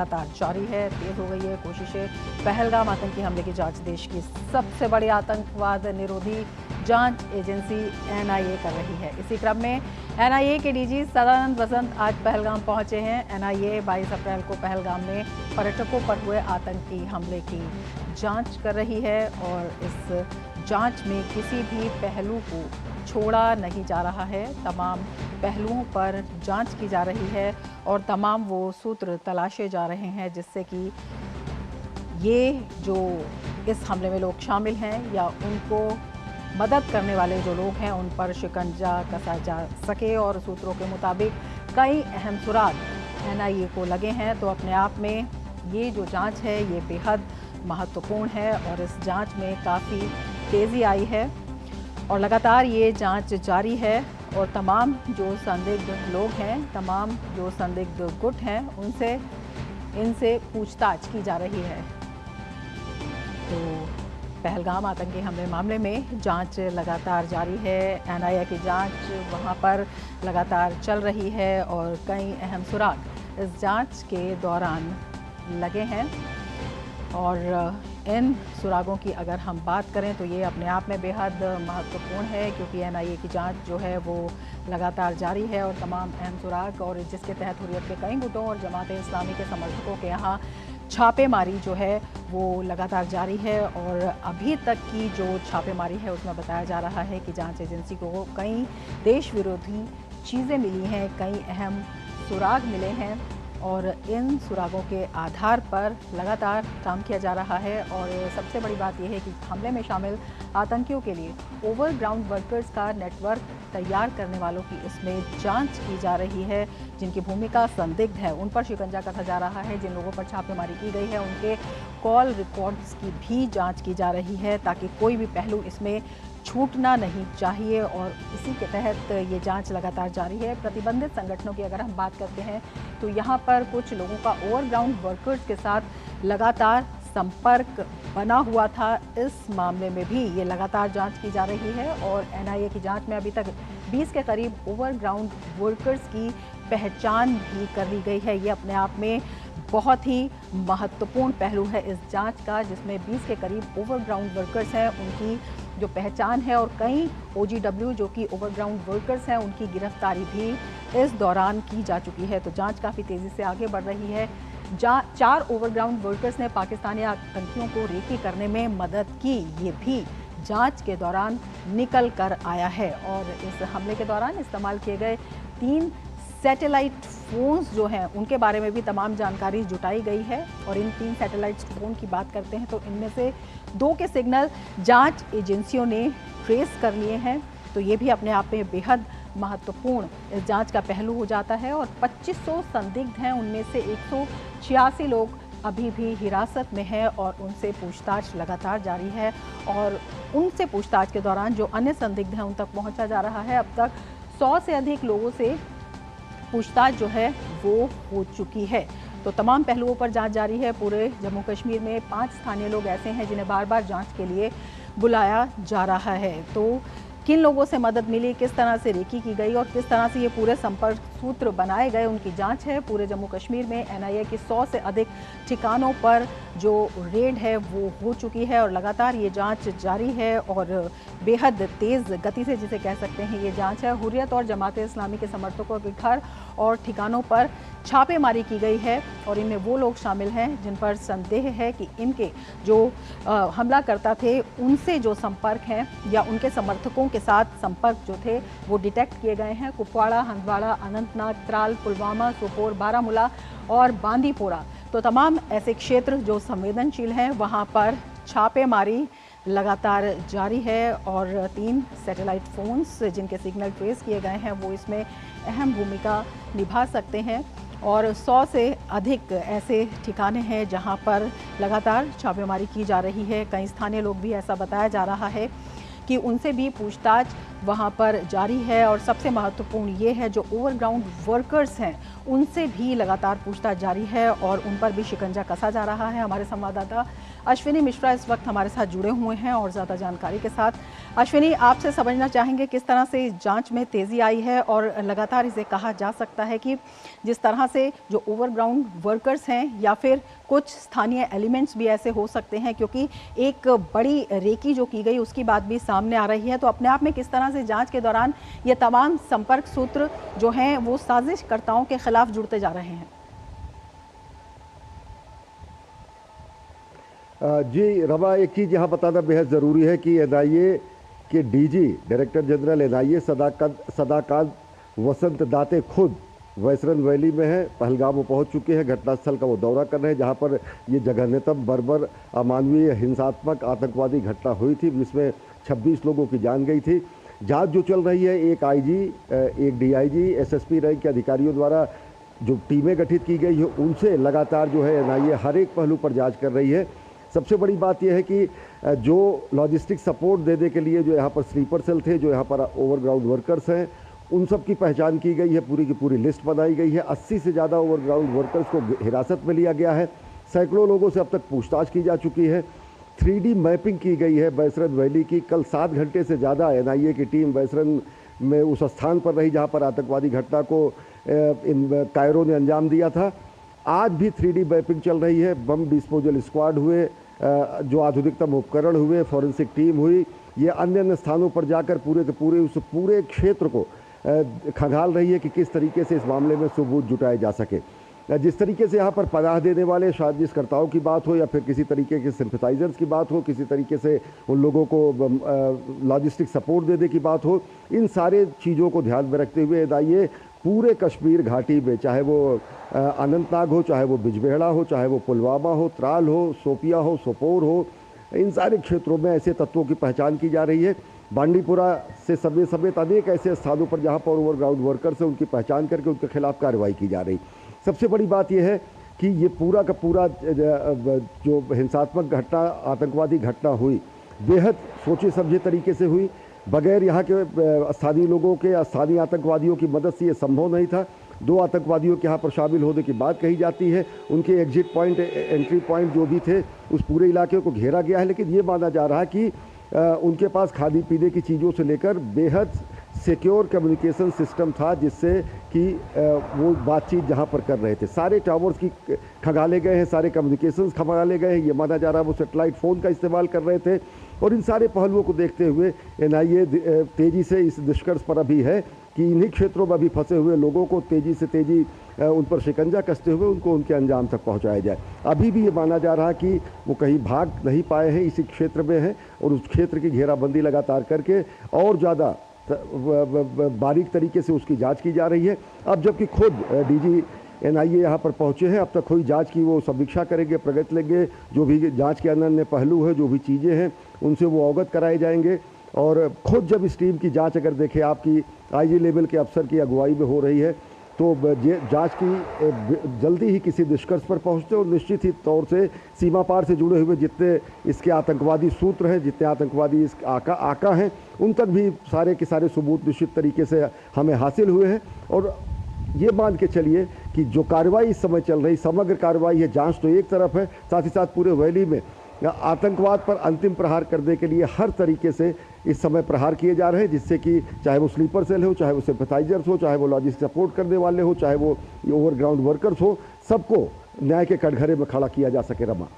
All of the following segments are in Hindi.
लगातार जारी है, तेज हो गई है कोशिशें। पहलगाम आतंकी हमले की जांच देश की सबसे बड़ी आतंकवाद निरोधी जांच एजेंसी एनआईए कर रही है। इसी क्रम में एनआईए के डीजी सदानंद वसंत आज पहलगाम पहुंचे हैं। एनआईए 22 अप्रैल को पहलगाम में पर्यटकों पर हुए आतंकी हमले की जांच कर रही है और इस जांच में किसी भी पहलू को छोड़ा नहीं जा रहा है। तमाम पहलुओं पर जांच की जा रही है और तमाम वो सूत्र तलाशे जा रहे हैं जिससे कि ये जो इस हमले में लोग शामिल हैं या उनको मदद करने वाले जो लोग हैं उन पर शिकंजा कसा जा सके। और सूत्रों के मुताबिक कई अहम सुराग एनआईए को लगे हैं। तो अपने आप में ये जो जांच है ये बेहद महत्वपूर्ण है और इस जांच में काफ़ी तेज़ी आई है और लगातार ये जांच जारी है और तमाम जो संदिग्ध लोग हैं, तमाम जो संदिग्ध गुट हैं, इनसे पूछताछ की जा रही है। तो पहलगाम आतंकी हमले मामले में जांच लगातार जारी है। एनआईए की जांच वहां पर लगातार चल रही है और कई अहम सुराग इस जांच के दौरान लगे हैं और इन सुरागों की अगर हम बात करें तो ये अपने आप में बेहद महत्वपूर्ण है क्योंकि एनआईए की जांच जो है वो लगातार जारी है और तमाम अहम सुराग और जिसके तहत हुर्रियत के कई गुटों और जमात इस्लामी के समर्थकों के यहाँ छापेमारी जो है वो लगातार जारी है। और अभी तक की जो छापेमारी है उसमें बताया जा रहा है कि जांच एजेंसी को कई देश विरोधी चीज़ें मिली हैं, कई अहम सुराग मिले हैं और इन सुरागों के आधार पर लगातार काम किया जा रहा है। और सबसे बड़ी बात यह है कि हमले में शामिल आतंकियों के लिए ओवरग्राउंड वर्कर्स का नेटवर्क तैयार करने वालों की इसमें जांच की जा रही है। जिनकी भूमिका संदिग्ध है उन पर शिकंजा कसा जा रहा है। जिन लोगों पर छापेमारी की गई है उनके कॉल रिकॉर्ड्स की भी जाँच की जा रही है ताकि कोई भी पहलू इसमें छूटना नहीं चाहिए और इसी के तहत ये जांच लगातार जारी है। प्रतिबंधित संगठनों की अगर हम बात करते हैं तो यहाँ पर कुछ लोगों का ओवरग्राउंड वर्कर्स के साथ लगातार संपर्क बना हुआ था। इस मामले में भी ये लगातार जांच की जा रही है और एनआईए की जांच में अभी तक 20 के करीब ओवरग्राउंड वर्कर्स की पहचान भी कर ली गई है। ये अपने आप में बहुत ही महत्वपूर्ण पहलू है इस जांच का, जिसमें 20 के करीब ओवरग्राउंड वर्कर्स हैं, उनकी जो पहचान है और कई ओजीडब्ल्यू जो कि ओवरग्राउंड वर्कर्स हैं उनकी गिरफ्तारी भी इस दौरान की जा चुकी है। तो जांच काफ़ी तेज़ी से आगे बढ़ रही है। 4 ओवरग्राउंड वर्कर्स ने पाकिस्तानी आतंकियों को रेकी करने में मदद की, ये भी जांच के दौरान निकल कर आया है। और इस हमले के दौरान इस्तेमाल किए गए 3 सैटेलाइट फ़ोन्स जो हैं उनके बारे में भी तमाम जानकारी जुटाई गई है। और इन 3 सैटेलाइट फ़ोन की बात करते हैं तो इनमें से 2 के सिग्नल जांच एजेंसियों ने ट्रेस कर लिए हैं। तो ये भी अपने आप में बेहद महत्वपूर्ण इस जांच का पहलू हो जाता है। और 2500 संदिग्ध हैं, उनमें से 186 लोग अभी भी हिरासत में हैं और उनसे पूछताछ लगातार जारी है। और उनसे पूछताछ के दौरान जो अन्य संदिग्ध हैं उन तक पहुँचा जा रहा है। अब तक 100 से अधिक लोगों से पूछताछ जो है वो हो चुकी है। तो तमाम पहलुओं पर जांच जारी है। पूरे जम्मू कश्मीर में 5 स्थानीय लोग ऐसे हैं जिन्हें बार बार जांच के लिए बुलाया जा रहा है। तो किन लोगों से मदद मिली, किस तरह से रेकी की गई और किस तरह से ये पूरे संपर्क सूत्र बनाए गए, उनकी जांच है। पूरे जम्मू कश्मीर में एनआईए की 100 से अधिक ठिकानों पर जो रेड है वो हो चुकी है और लगातार ये जांच जारी है और बेहद तेज़ गति से जिसे कह सकते हैं ये जांच है। हुर्रियत और जमात इस्लामी के समर्थकों के घर और ठिकानों पर छापेमारी की गई है और इनमें वो लोग शामिल हैं जिन पर संदेह है कि इनके जो हमला करता थे उनसे जो संपर्क हैं या उनके समर्थकों के साथ संपर्क जो थे वो डिटेक्ट किए गए हैं। कुपवाड़ा, हंदवाड़ा, अनंतनाग, त्राल, पुलवामा, सोपोर, बारामूला और बांदीपोरा, तो तमाम ऐसे क्षेत्र जो संवेदनशील हैं वहाँ पर छापेमारी लगातार जारी है। और 3 सैटेलाइट फ़ोन्स जिनके सिग्नल ट्रेस किए गए हैं वो इसमें अहम भूमिका निभा सकते हैं। और 100 से अधिक ऐसे ठिकाने हैं जहां पर लगातार छापेमारी की जा रही है। कई स्थानीय लोग भी ऐसा बताया जा रहा है कि उनसे भी पूछताछ वहां पर जारी है। और सबसे महत्वपूर्ण ये है जो ओवरग्राउंड वर्कर्स हैं उनसे भी लगातार पूछताछ जारी है और उन पर भी शिकंजा कसा जा रहा है। हमारे संवाददाता अश्विनी मिश्रा इस वक्त हमारे साथ जुड़े हुए हैं और ज़्यादा जानकारी के साथ। अश्विनी, आपसे समझना चाहेंगे किस तरह से इस जांच में तेजी आई है और लगातार इसे कहा जा सकता है कि जिस तरह से जो ओवरग्राउंड वर्कर्स हैं या फिर कुछ स्थानीय एलिमेंट्स भी ऐसे हो सकते हैं, क्योंकि एक बड़ी रेकी जो की गई उसकी बात भी सामने आ रही है, तो अपने आप में किस तरह से जांच के दौरान ये तमाम संपर्क सूत्र जो हैं वो साजिशकर्ताओं के खिलाफ जुड़ते जा रहे हैं? जी रमा, एक चीज़ यहाँ बताना बेहद ज़रूरी है कि एनआईए के DG director general NIA Sadakant Vasant Date खुद वैसरन वैली में है, पहलगाम में पहुँच चुके हैं। घटनास्थल का वो दौरा कर रहे हैं जहाँ पर ये जघन्यतम बर्बर अमानवीय हिंसात्मक आतंकवादी घटना हुई थी, जिसमें 26 लोगों की जान गई थी। जांच जो चल रही है, एक आईजी, एक डीआईजी, एसएसपी रैंक के अधिकारियों द्वारा जो टीमें गठित की गई है उनसे लगातार जो है एनआईए हर एक पहलू पर जाँच कर रही है। सबसे बड़ी बात यह है कि जो लॉजिस्टिक सपोर्ट देने के लिए जो यहाँ पर स्लीपर सेल थे, जो यहाँ पर ओवरग्राउंड वर्कर्स हैं, उन सब की पहचान की गई है, पूरी की पूरी लिस्ट बनाई गई है। 80 से ज़्यादा ओवरग्राउंड वर्कर्स को हिरासत में लिया गया है। सैकड़ों लोगों से अब तक पूछताछ की जा चुकी है। 3D मैपिंग की गई है वैसरन वैली की। कल 7 घंटे से ज़्यादा एनआईए की टीम वैसरन में उस स्थान पर रही जहाँ पर आतंकवादी घटना को इन कायरों ने अंजाम दिया था। आज भी 3D मैपिंग चल रही है। बम डिस्पोजल स्क्वाड हुए, जो आधुनिकतम उपकरण हुए, फॉरेंसिक टीम हुई, ये अन्य अन्य स्थानों पर जाकर पूरे के पूरे उस पूरे क्षेत्र को खंगाल रही है कि किस तरीके से इस मामले में सबूत जुटाए जा सके। जिस तरीके से यहाँ पर पनाह देने वाले साजिशकर्ताओं की बात हो या फिर किसी तरीके के सिंपथाइजर्स की बात हो, किसी तरीके से उन लोगों को लॉजिस्टिक सपोर्ट देने की बात हो, इन सारे चीज़ों को ध्यान में रखते हुए एनआईए पूरे कश्मीर घाटी में, चाहे वो अनंतनाग हो, चाहे वो बिजबेहड़ा हो, चाहे वो पुलवामा हो, त्राल हो, शोपिया हो, सोपोर हो, इन सारे क्षेत्रों में ऐसे तत्वों की पहचान की जा रही है। बांडीपुरा से समेत अनेक ऐसे स्थानों पर जहां पर ओवरग्राउंड वर्कर्स हैं, उनकी पहचान करके उनके खिलाफ कार्रवाई की जा रही। सबसे बड़ी बात यह है कि ये पूरा का पूरा जो हिंसात्मक घटना, आतंकवादी घटना हुई, बेहद सोचे समझे तरीके से हुई। बगैर यहाँ के स्थानीय लोगों के, स्थानीय आतंकवादियों की मदद से ये संभव नहीं था। 2 आतंकवादियों के यहाँ पर शामिल होने की बात कही जाती है। उनके एग्जिट पॉइंट, एंट्री पॉइंट जो भी थे, उस पूरे इलाके को घेरा गया है। लेकिन ये माना जा रहा है कि उनके पास खाने पीने की चीज़ों से लेकर बेहद सिक्योर कम्युनिकेशन सिस्टम था, जिससे कि वो बातचीत जहाँ पर कर रहे थे, सारे टावर्स की खंगाले गए हैं, सारे कम्युनिकेशंस खंगाले गए हैं। ये माना जा रहा है वो सैटेलाइट फ़ोन का इस्तेमाल कर रहे थे। और इन सारे पहलुओं को देखते हुए एनआईए तेज़ी से इस निष्कर्ष पर अभी है कि इन्हीं क्षेत्रों में अभी फंसे हुए लोगों को तेज़ी उन पर शिकंजा कसते हुए उनको उनके अंजाम तक पहुंचाया जाए। अभी भी ये माना जा रहा है कि वो कहीं भाग नहीं पाए हैं, इसी क्षेत्र में हैं और उस क्षेत्र की घेराबंदी लगातार करके और ज़्यादा बारीक तरीके से उसकी जांच की जा रही है। अब जबकि खुद डीजी एनआईए यहाँ पर पहुँचे हैं, अब तक हुई जांच की वो समीक्षा करेंगे, प्रगति लेंगे। जो भी जांच के अन्य पहलू है, जो भी चीज़ें हैं, उनसे वो अवगत कराए जाएंगे। और खुद जब इस टीम की जांच अगर देखें, आपकी आईजी लेवल के अफसर की अगुवाई में हो रही है, तो जांच की जल्दी ही किसी निष्कर्ष पर पहुंचते और निश्चित ही तौर से सीमा पार से जुड़े हुए जितने इसके आतंकवादी सूत्र हैं, जितने आतंकवादी इस आका हैं, उन तक भी सारे के सारे सबूत निश्चित तरीके से हमें हासिल हुए हैं। और ये मान के चलिए कि जो कार्रवाई इस समय चल रही, समग्र कार्रवाई है, जांच तो एक तरफ है, साथ ही साथ पूरे वैली में आतंकवाद पर अंतिम प्रहार करने के लिए हर तरीके से इस समय प्रहार किए जा रहे हैं, जिससे कि चाहे वो स्लीपर सेल हो, चाहे वो सिंपथाइजर्स हो, चाहे वो लॉजिस्टिक सपोर्ट करने वाले हो, चाहे वो ओवरग्राउंड वर्कर्स हो, सबको न्याय के कटघरे में खड़ा किया जा सके। रमा,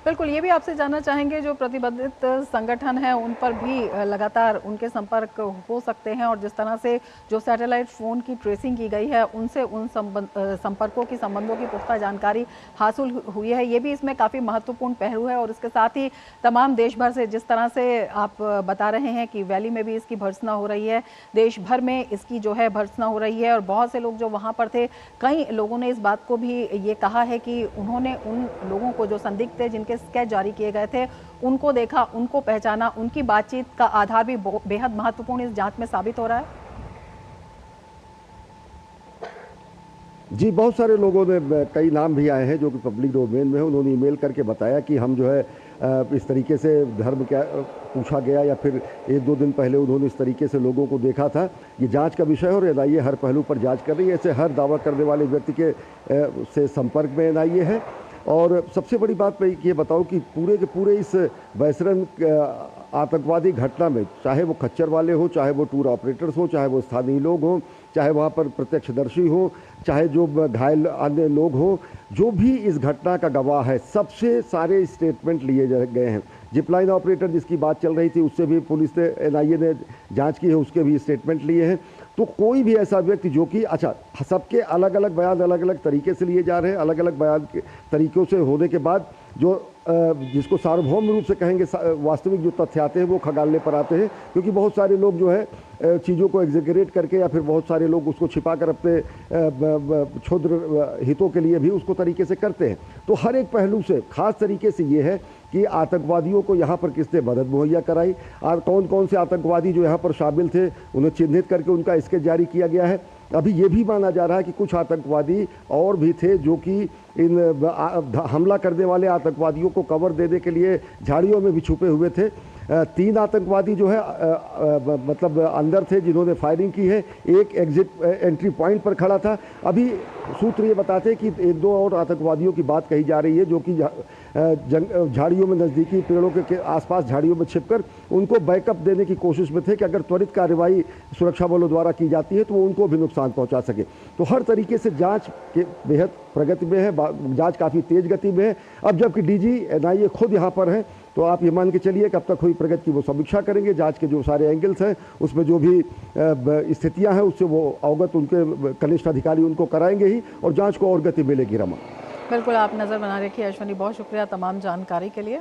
बिल्कुल, ये भी आपसे जानना चाहेंगे जो प्रतिबंधित संगठन है उन पर भी लगातार उनके संपर्क हो सकते हैं, और जिस तरह से जो सैटेलाइट फ़ोन की ट्रेसिंग की गई है उनसे उन संपर्कों की, संबंधों की पुख्ता जानकारी हासिल हुई है, ये भी इसमें काफ़ी महत्वपूर्ण पहलू है। और इसके साथ ही तमाम देश भर से, जिस तरह से आप बता रहे हैं कि वैली में भी इसकी भर्त्सना हो रही है, देश भर में इसकी जो है भर्त्सना हो रही है, और बहुत से लोग जो वहाँ पर थे, कई लोगों ने इस बात को भी ये कहा है कि उन्होंने उन लोगों को जो संदिग्ध थे, जिनके स्केच जारी किए गए थे, उनको देखा, उनको पहचाना, उनकी बातचीत का आधार भी बेहद महत्वपूर्ण इस जांच में साबित हो रहा है। जी, बहुत सारे लोगों ने, कई नाम भी आए हैं जो कि पब्लिक डोमेन में है, उन्होंने ईमेल करके बताया कि हम जो है इस तरीके से धर्म क्या पूछा गया, या फिर 1-2 दिन पहले उन्होंने इस तरीके से लोगों को देखा था। ये जांच का विषय है और एनआईए हर पहलू पर जांच कर रही है। ऐसे हर दावा करने वाले व्यक्ति के से संपर्क में एनआईए है। और सबसे बड़ी बात मैं ये बताऊं कि पूरे के पूरे इस वैसरन आतंकवादी घटना में, चाहे वो खच्चर वाले हो, चाहे वो टूर ऑपरेटर्स हो, चाहे वो स्थानीय लोग हों, चाहे वहाँ पर प्रत्यक्षदर्शी हो, चाहे जो घायल अन्य लोग हों, जो भी इस घटना का गवाह है, सबसे सारे स्टेटमेंट लिए गए हैं। जिपलाइन ऑपरेटर जिसकी बात चल रही थी, उससे भी पुलिस ने, एनआईए ने जांच की है, उसके भी स्टेटमेंट लिए हैं। तो कोई भी ऐसा व्यक्ति जो कि, अच्छा, सबके अलग अलग बयान अलग अलग तरीके से लिए जा रहे हैं, अलग अलग बयान के तरीक़ों से होने के बाद जो जिसको सार्वभौम रूप से कहेंगे, वास्तविक जो तथ्य आते हैं वो खगालने पर आते हैं, क्योंकि बहुत सारे लोग जो है चीज़ों को एग्जेगरेट करके, या फिर बहुत सारे लोग उसको छिपा कर अपने क्षुद्र हितों के लिए भी उसको तरीके से करते हैं। तो हर एक पहलू से खास तरीके से ये है कि आतंकवादियों को यहाँ पर किसने मदद मुहैया कराई और कौन कौन से आतंकवादी जो यहाँ पर शामिल थे उन्हें चिन्हित करके उनका स्केच जारी किया गया है। अभी ये भी माना जा रहा है कि कुछ आतंकवादी और भी थे जो कि इन हमला करने वाले आतंकवादियों को कवर देने के लिए झाड़ियों में भी छुपे हुए थे। 3 आतंकवादी जो है मतलब अंदर थे जिन्होंने फायरिंग की है, एक एग्जिट एंट्री पॉइंट पर खड़ा था। अभी सूत्र ये बताते हैं कि 1-2 और आतंकवादियों की बात कही जा रही है जो कि झाड़ियों में, नज़दीकी पेड़ों के आसपास झाड़ियों में छिपकर उनको बैकअप देने की कोशिश में थे कि अगर त्वरित कार्रवाई सुरक्षा बलों द्वारा की जाती है तो वो उनको भी नुकसान पहुंचा सके। तो हर तरीके से जांच के बेहद प्रगति में है, जांच काफ़ी तेज गति में है। अब जबकि डीजी एनआईए खुद यहाँ पर हैं, तो आप ये मान के चलिए कि अब तक हुई प्रगति की वो समीक्षा करेंगे, जांच के जो सारे एंगल्स हैं उसमें जो भी स्थितियां हैं उससे वो अवगत, उनके कनिष्ठ अधिकारी उनको कराएंगे ही और जांच को और गति मिलेगी। रमा, बिल्कुल, आप नज़र बना रखिए। अश्वनी, बहुत शुक्रिया तमाम जानकारी के लिए।